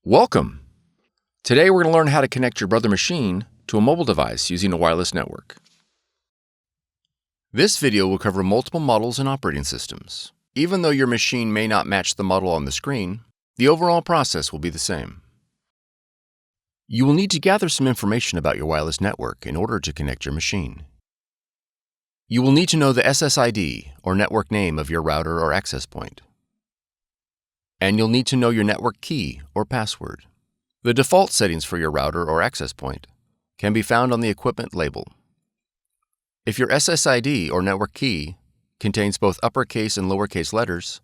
Welcome! Today we're going to learn how to connect your Brother machine to a mobile device using a wireless network. This video will cover multiple models and operating systems. Even though your machine may not match the model on the screen, the overall process will be the same. You will need to gather some information about your wireless network in order to connect your machine. You will need to know the SSID or network name of your router or access point. And you'll need to know your network key or password. The default settings for your router or access point can be found on the equipment label. If your SSID or network key contains both uppercase and lowercase letters,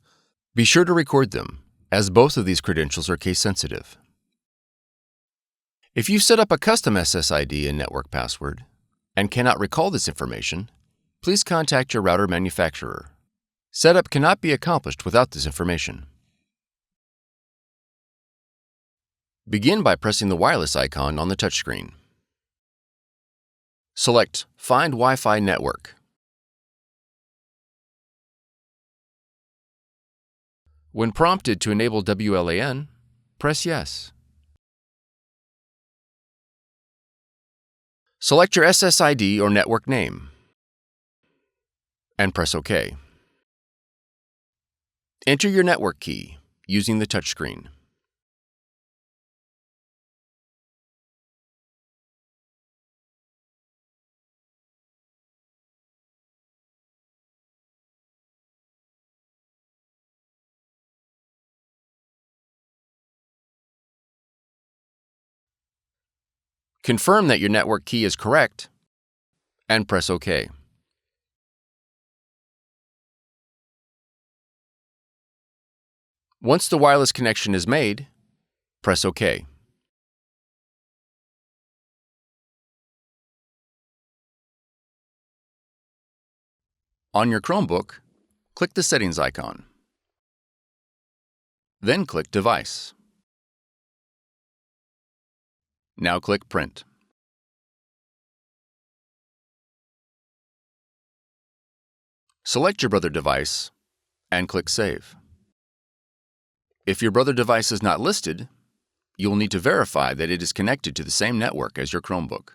be sure to record them, as both of these credentials are case sensitive. If you set up a custom SSID and network password and cannot recall this information, please contact your router manufacturer. Setup cannot be accomplished without this information. Begin by pressing the wireless icon on the touchscreen. Select Find Wi-Fi Network. When prompted to enable WLAN, press Yes. Select your SSID or network name and press OK. Enter your network key using the touchscreen. Confirm that your network key is correct and press OK. Once the wireless connection is made, press OK. On your Chromebook, click the Settings icon. Then click Device. Now click Print. Select your Brother device and click Save. If your Brother device is not listed, you will need to verify that it is connected to the same network as your Chromebook.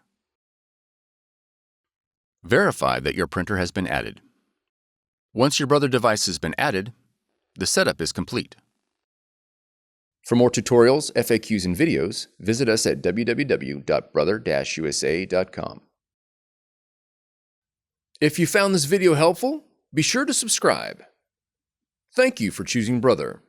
Verify that your printer has been added. Once your Brother device has been added, the setup is complete. For more tutorials, FAQs, and videos, visit us at www.brother-usa.com. If you found this video helpful, be sure to subscribe. Thank you for choosing Brother.